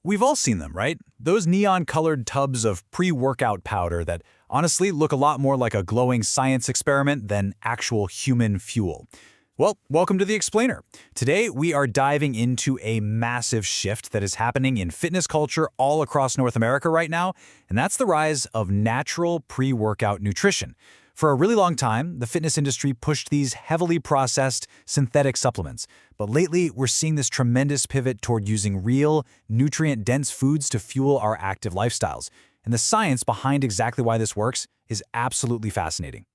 We've all seen them, right? Those neon-colored tubs of pre-workout powder that honestly look a lot more like a glowing science experiment than actual human fuel. Well, welcome to The Explainer. Today, we are diving into a massive shift that is happening in fitness culture all across North America right now, and that's the rise of natural pre-workout nutrition. For a really long time, the fitness industry pushed these heavily processed synthetic supplements. But lately, we're seeing this tremendous pivot toward using real, nutrient-dense foods to fuel our active lifestyles. And the science behind exactly why this works is absolutely fascinating.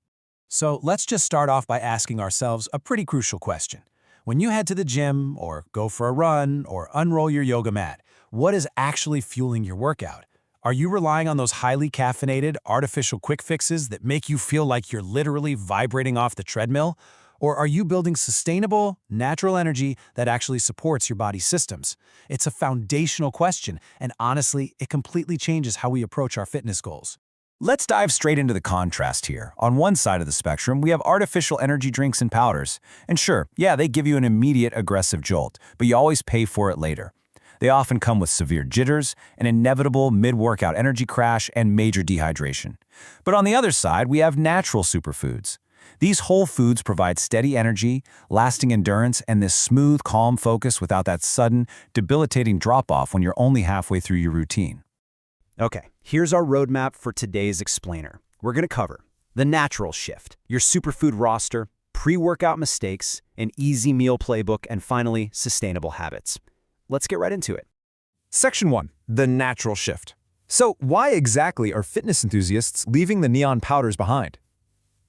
So let's just start off by asking ourselves a pretty crucial question. When you head to the gym, or go for a run, or unroll your yoga mat, what is actually fueling your workout? Are you relying on those highly caffeinated, artificial quick fixes that make you feel like you're literally vibrating off the treadmill? Or are you building sustainable, natural energy that actually supports your body's systems? It's a foundational question, and honestly, it completely changes how we approach our fitness goals. Let's dive straight into the contrast here. On one side of the spectrum, we have artificial energy drinks and powders. And sure, yeah, they give you an immediate aggressive jolt, but you always pay for it later. They often come with severe jitters, an inevitable mid-workout energy crash, and major dehydration. But on the other side, we have natural superfoods. These whole foods provide steady energy, lasting endurance, and this smooth, calm focus without that sudden, debilitating drop-off when you're only halfway through your routine. Okay, here's our roadmap for today's explainer. We're going to cover the natural shift, your superfood roster, pre-workout mistakes, an easy meal playbook, and finally, sustainable habits. Let's get right into it. Section 1. The natural shift. So why exactly are fitness enthusiasts leaving the neon powders behind?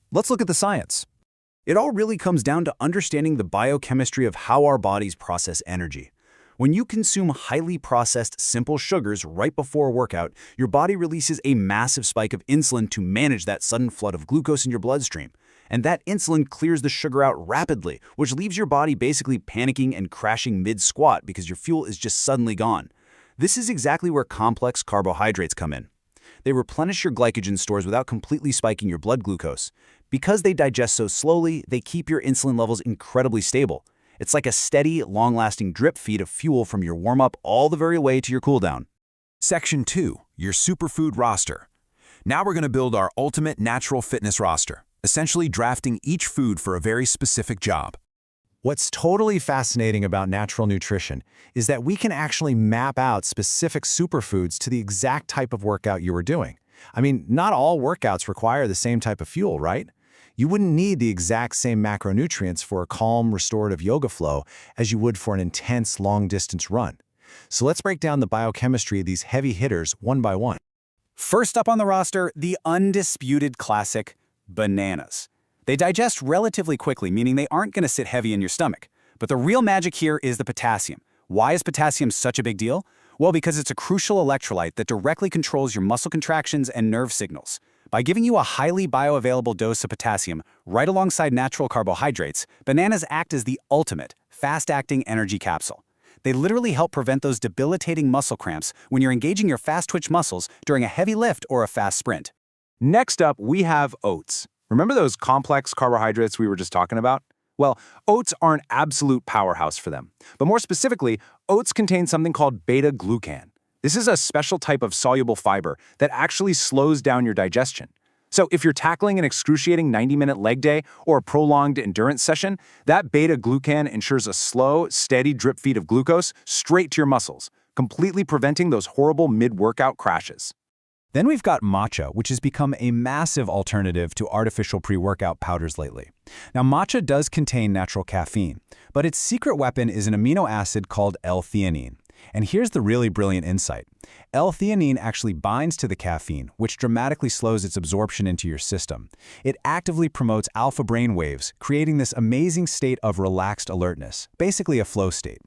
Let's look at the science. It all really comes down to understanding the biochemistry of how our bodies process energy. When you consume highly processed, simple sugars right before a workout, your body releases a massive spike of insulin to manage that sudden flood of glucose in your bloodstream. And that insulin clears the sugar out rapidly, which leaves your body basically panicking and crashing mid-squat because your fuel is just suddenly gone. This is exactly where complex carbohydrates come in. They replenish your glycogen stores without completely spiking your blood glucose. Because they digest so slowly, they keep your insulin levels incredibly stable. It's like a steady, long-lasting drip feed of fuel from your warm-up all the very way to your cooldown. Section 2. Your superfood roster. Now we're going to build our ultimate natural fitness roster, essentially drafting each food for a very specific job. What's totally fascinating about natural nutrition is that we can actually map out specific superfoods to the exact type of workout you are doing. I mean, not all workouts require the same type of fuel, right? You wouldn't need the exact same macronutrients for a calm, restorative yoga flow as you would for an intense, long-distance run. So let's break down the biochemistry of these heavy hitters one by one. First up on the roster, the undisputed classic, bananas. They digest relatively quickly, meaning they aren't going to sit heavy in your stomach. But the real magic here is the potassium. Why is potassium such a big deal? Well, because it's a crucial electrolyte that directly controls your muscle contractions and nerve signals. By giving you a highly bioavailable dose of potassium right alongside natural carbohydrates, bananas act as the ultimate, fast-acting energy capsule. They literally help prevent those debilitating muscle cramps when you're engaging your fast-twitch muscles during a heavy lift or a fast sprint. Next up, we have oats. Remember those complex carbohydrates we were just talking about? Well, oats are an absolute powerhouse for them. But more specifically, oats contain something called beta-glucan. This is a special type of soluble fiber that actually slows down your digestion. So if you're tackling an excruciating 90-minute leg day or a prolonged endurance session, that beta-glucan ensures a slow, steady drip feed of glucose straight to your muscles, completely preventing those horrible mid-workout crashes. Then we've got matcha, which has become a massive alternative to artificial pre-workout powders lately. Now, matcha does contain natural caffeine, but its secret weapon is an amino acid called L-theanine. And here's the really brilliant insight. L-theanine actually binds to the caffeine, which dramatically slows its absorption into your system. It actively promotes alpha brain waves, creating this amazing state of relaxed alertness, basically a flow state.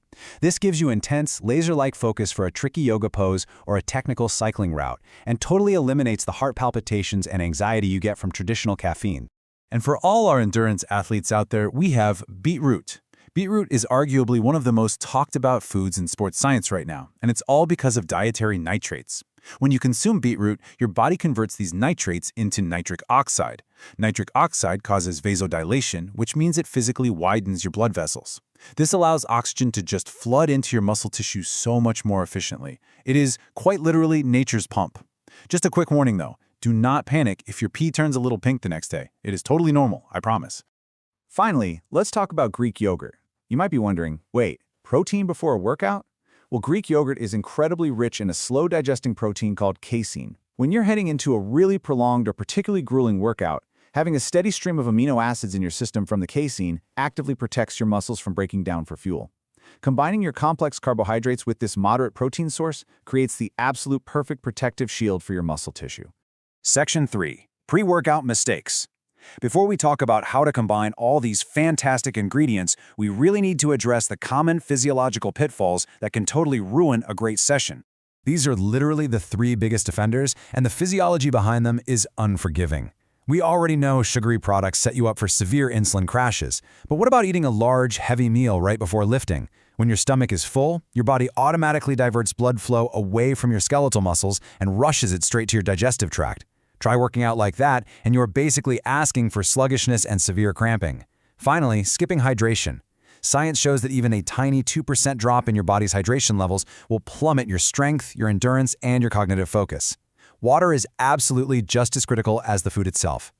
This gives you intense, laser-like focus for a tricky yoga pose or a technical cycling route, and totally eliminates the heart palpitations and anxiety you get from traditional caffeine. And for all our endurance athletes out there, we have beetroot. Beetroot is arguably one of the most talked about foods in sports science right now, and it's all because of dietary nitrates. When you consume beetroot, your body converts these nitrates into nitric oxide. Nitric oxide causes vasodilation, which means it physically widens your blood vessels. This allows oxygen to just flood into your muscle tissue so much more efficiently. It is quite literally nature's pump. Just a quick warning though, do not panic if your pee turns a little pink the next day. It is totally normal, I promise. Finally, let's talk about Greek yogurt. You might be wondering, wait, protein before a workout? Well, Greek yogurt is incredibly rich in a slow-digesting protein called casein. When you're heading into a really prolonged or particularly grueling workout, having a steady stream of amino acids in your system from the casein actively protects your muscles from breaking down for fuel. Combining your complex carbohydrates with this moderate protein source creates the absolute perfect protective shield for your muscle tissue. Section 3. Pre-workout mistakes. Before we talk about how to combine all these fantastic ingredients, we really need to address the common physiological pitfalls that can totally ruin a great session. These are literally the 3 biggest offenders, and the physiology behind them is unforgiving. We already know sugary products set you up for severe insulin crashes, but what about eating a large, heavy meal right before lifting? When your stomach is full, your body automatically diverts blood flow away from your skeletal muscles and rushes it straight to your digestive tract. Try working out like that, and you're basically asking for sluggishness and severe cramping. Finally, skipping hydration. Science shows that even a tiny 2% drop in your body's hydration levels will plummet your strength, your endurance, and your cognitive focus. Water is absolutely just as critical as the food itself.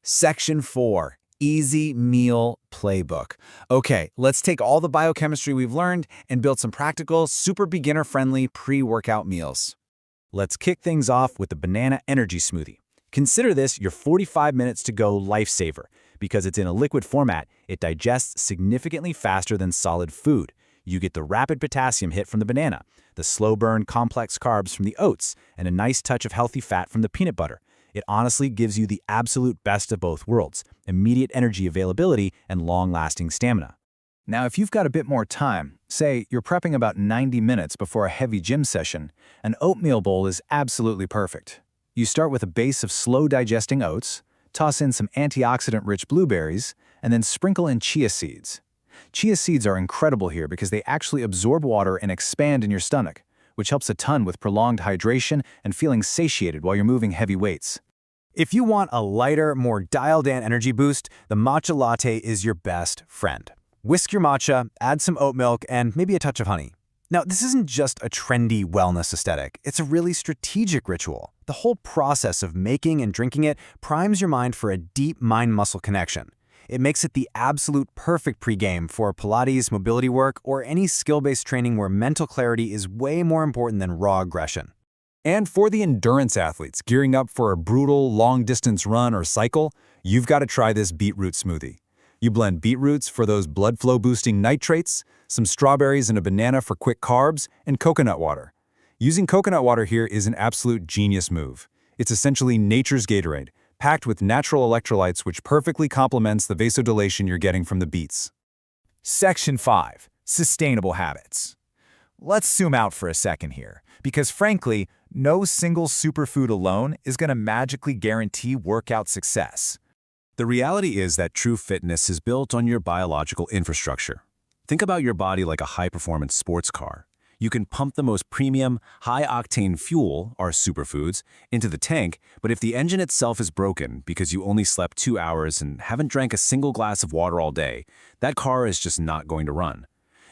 Section 4. Easy Meal Playbook. Okay, let's take all the biochemistry we've learned and build some practical, super beginner-friendly pre-workout meals. Let's kick things off with the banana energy smoothie. Consider this your 45 minutes to go lifesaver. Because it's in a liquid format, it digests significantly faster than solid food. You get the rapid potassium hit from the banana, the slow burn complex carbs from the oats, and a nice touch of healthy fat from the peanut butter. It honestly gives you the absolute best of both worlds, immediate energy availability and long-lasting stamina. Now, if you've got a bit more time, say you're prepping about 90 minutes before a heavy gym session, an oatmeal bowl is absolutely perfect. You start with a base of slow-digesting oats, toss in some antioxidant-rich blueberries, and then sprinkle in chia seeds. Chia seeds are incredible here because they actually absorb water and expand in your stomach, which helps a ton with prolonged hydration and feeling satiated while you're moving heavy weights. If you want a lighter, more dialed-in energy boost, the matcha latte is your best friend. Whisk your matcha, add some oat milk, and maybe a touch of honey. Now, this isn't just a trendy wellness aesthetic. It's a really strategic ritual. The whole process of making and drinking it primes your mind for a deep mind-muscle connection. It makes it the absolute perfect pregame for Pilates, mobility work, or any skill-based training where mental clarity is way more important than raw aggression. And for the endurance athletes gearing up for a brutal, long-distance run or cycle, you've got to try this beetroot smoothie. You blend beetroots for those blood flow boosting nitrates, some strawberries and a banana for quick carbs, and coconut water. Using coconut water here is an absolute genius move. It's essentially nature's Gatorade, packed with natural electrolytes which perfectly complements the vasodilation you're getting from the beets. Section 5. Sustainable habits. Let's zoom out for a second here, because frankly, no single superfood alone is going to magically guarantee workout success. The reality is that true fitness is built on your biological infrastructure. Think about your body like a high-performance sports car. You can pump the most premium, high-octane fuel, our superfoods, into the tank, but if the engine itself is broken because you only slept 2 hours and haven't drank a single glass of water all day, that car is just not going to run.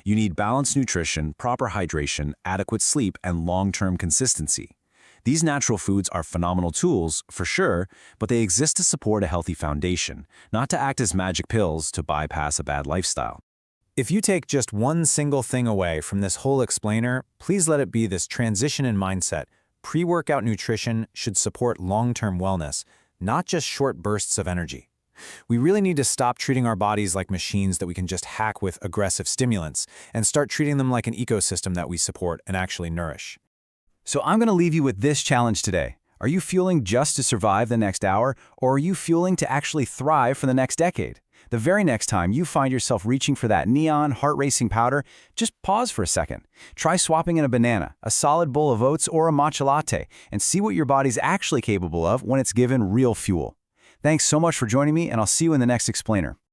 You need balanced nutrition, proper hydration, adequate sleep, and long-term consistency. These natural foods are phenomenal tools, for sure, but they exist to support a healthy foundation, not to act as magic pills to bypass a bad lifestyle. If you take just one single thing away from this whole explainer, please let it be this transition in mindset. Pre-workout nutrition should support long-term wellness, not just short bursts of energy. We really need to stop treating our bodies like machines that we can just hack with aggressive stimulants and start treating them like an ecosystem that we support and actually nourish. So I'm going to leave you with this challenge today. Are you fueling just to survive the next hour, or are you fueling to actually thrive for the next decade? The very next time you find yourself reaching for that neon, heart-racing powder, just pause for a second. Try swapping in a banana, a solid bowl of oats, or a matcha latte, and see what your body's actually capable of when it's given real fuel. Thanks so much for joining me, and I'll see you in the next explainer.